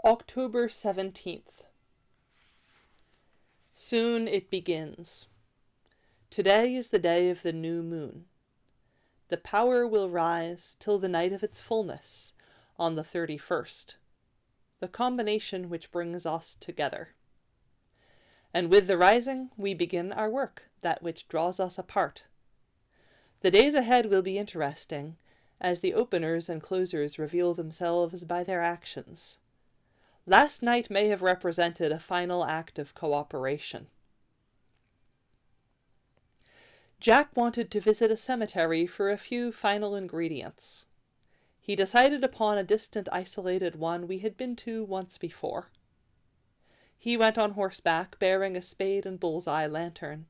October 17th. Soon it begins. Today is the day of the new moon. The power will rise till the night of its fullness, on the 31st, the combination which brings us together. And with the rising we begin our work, that which draws us apart. The days ahead will be interesting, as the openers and closers reveal themselves by their actions. Last night may have represented a final act of cooperation. Jack wanted to visit a cemetery for a few final ingredients. He decided upon a distant, isolated one we had been to once before. He went on horseback, bearing a spade and bull's-eye lantern,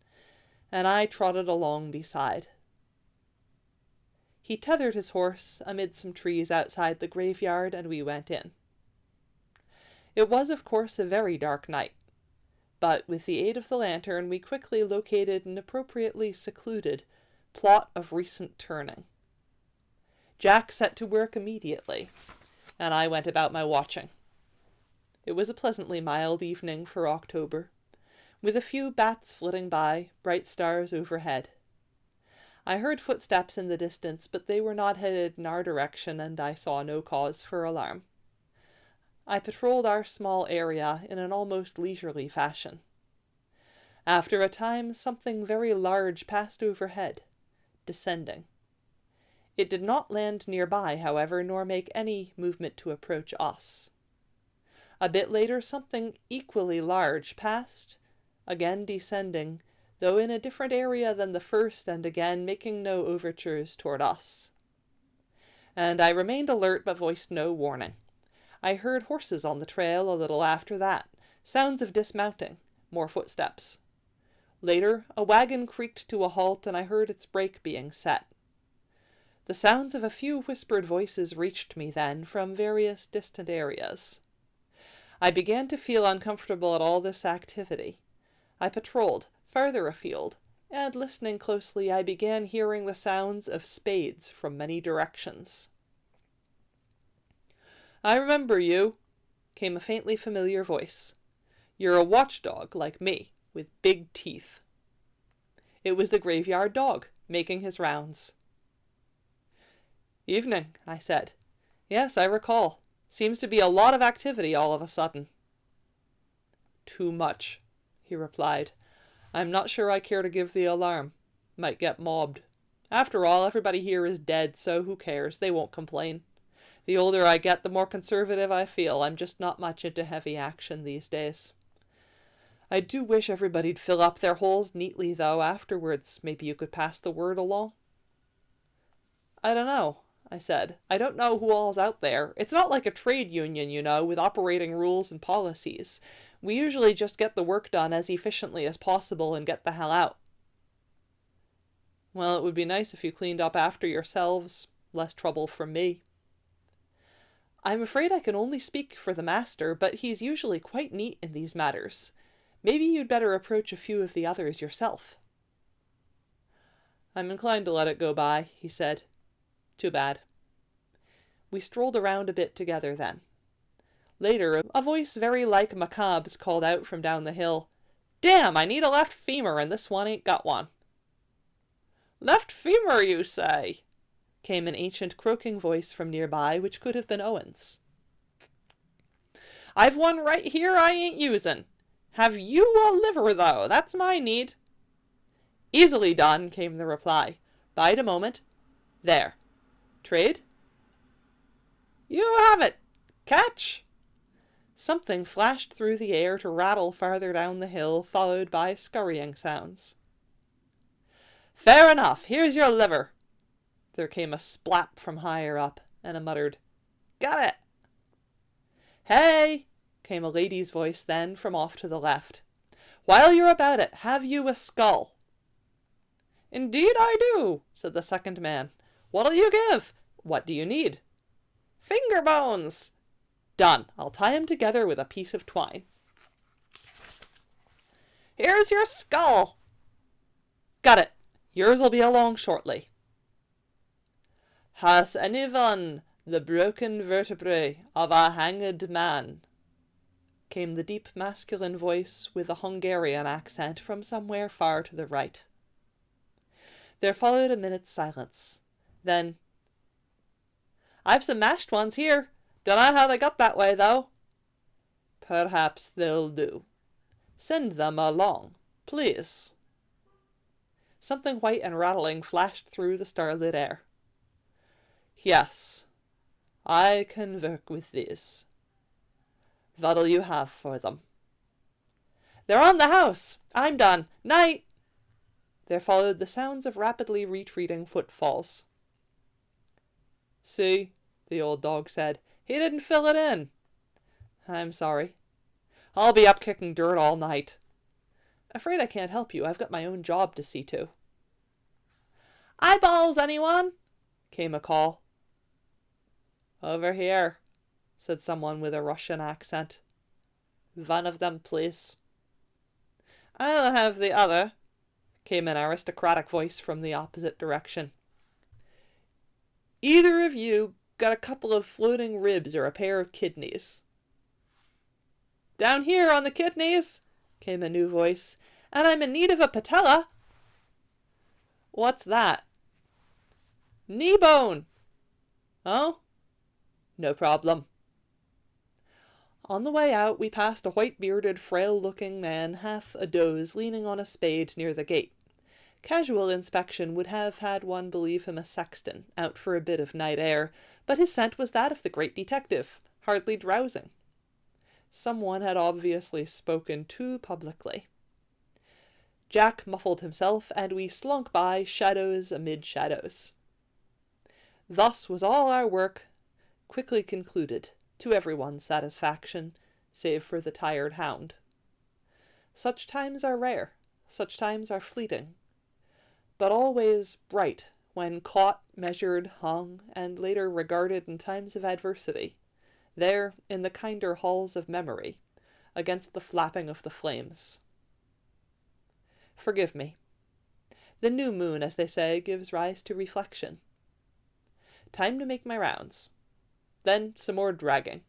and I trotted along beside. He tethered his horse amid some trees outside the graveyard, and we went in. It was, of course, a very dark night, but with the aid of the lantern we quickly located an appropriately secluded plot of recent turning. Jack set to work immediately, and I went about my watching. It was a pleasantly mild evening for October, with a few bats flitting by, bright stars overhead. I heard footsteps in the distance, but they were not headed in our direction, and I saw no cause for alarm. I patrolled our small area in an almost leisurely fashion. After a time, something very large passed overhead, descending. It did not land nearby, however, nor make any movement to approach us. A bit later, something equally large passed, again descending, though in a different area than the first, and again making no overtures toward us. And I remained alert but voiced no warning. I heard horses on the trail a little after that, sounds of dismounting, more footsteps. Later, a wagon creaked to a halt, and I heard its brake being set. The sounds of a few whispered voices reached me then from various distant areas. I began to feel uncomfortable at all this activity. I patrolled farther afield, and listening closely I began hearing the sounds of spades from many directions. "I remember you," came a faintly familiar voice. "You're a watchdog like me, with big teeth." It was the graveyard dog, making his rounds. "Evening," I said. "Yes, I recall. Seems to be a lot of activity all of a sudden." "Too much," he replied. "I'm not sure I care to give the alarm. Might get mobbed. After all, everybody here is dead, so who cares? They won't complain. The older I get, the more conservative I feel. I'm just not much into heavy action these days. I do wish everybody'd fill up their holes neatly, though, afterwards. Maybe you could pass the word along?" "I don't know," I said. "I don't know who all's out there. It's not like a trade union, you know, with operating rules and policies. We usually just get the work done as efficiently as possible and get the hell out." "Well, it would be nice if you cleaned up after yourselves. Less trouble from me." "I'm afraid I can only speak for the master, but he's usually quite neat in these matters. Maybe you'd better approach a few of the others yourself." "I'm inclined to let it go by," he said. "Too bad." We strolled around a bit together then. Later, a voice very like Macabre's called out from down the hill, "Damn, I need a left femur, and this one ain't got one." "Left femur, you say?" came an ancient croaking voice from nearby, which could have been Owen's. "I've one right here I ain't using. Have you a liver, though? That's my need." "Easily done," came the reply. "Bide a moment. There. Trade?" "You have it. Catch?" Something flashed through the air to rattle farther down the hill, followed by scurrying sounds. "Fair enough. Here's your liver." There came a splap from higher up, and a muttered, "Got it." "Hey!" came a lady's voice then from off to the left. "While you're about it, have you a skull?" "Indeed I do," said the second man. "What'll you give?" "What do you need?" "Finger bones." "Done. I'll tie 'em together with a piece of twine." "Here's your skull." "Got it. Yours'll be along shortly." "Has anyone the broken vertebrae of a hanged man?" came the deep masculine voice with a Hungarian accent from somewhere far to the right. There followed a minute's silence. Then, "I've some mashed ones here. Dunno how they got that way, though." "Perhaps they'll do. Send them along, please." Something white and rattling flashed through the starlit air. "Yes, I can work with these. What'll you have for them?" "They're on the house. I'm done. Night." There followed the sounds of rapidly retreating footfalls. "See," the old dog said, "he didn't fill it in." "I'm sorry. I'll be up kicking dirt all night." "Afraid I can't help you. I've got my own job to see to." "Eyeballs, anyone?" came a call. "Over here," said someone with a Russian accent. "One of them, please." "I'll have the other," came an aristocratic voice from the opposite direction. "Either of you got a couple of floating ribs or a pair of kidneys?" "Down here on the kidneys," came a new voice, "and I'm in need of a patella." "What's that?" "Knee bone." "Oh? No problem." On the way out we passed a white-bearded, frail-looking man, half a doze, leaning on a spade near the gate. Casual inspection would have had one believe him a sexton, out for a bit of night air, but his scent was that of the great detective, hardly drowsing. Someone had obviously spoken too publicly. Jack muffled himself, and we slunk by, shadows amid shadows. Thus was all our work quickly concluded, to everyone's satisfaction, save for the tired hound. Such times are rare, such times are fleeting, but always bright when caught, measured, hung, and later regarded in times of adversity, there in the kinder halls of memory, against the flapping of the flames. Forgive me. The new moon, as they say, gives rise to reflection. Time to make my rounds. Then some more dragging.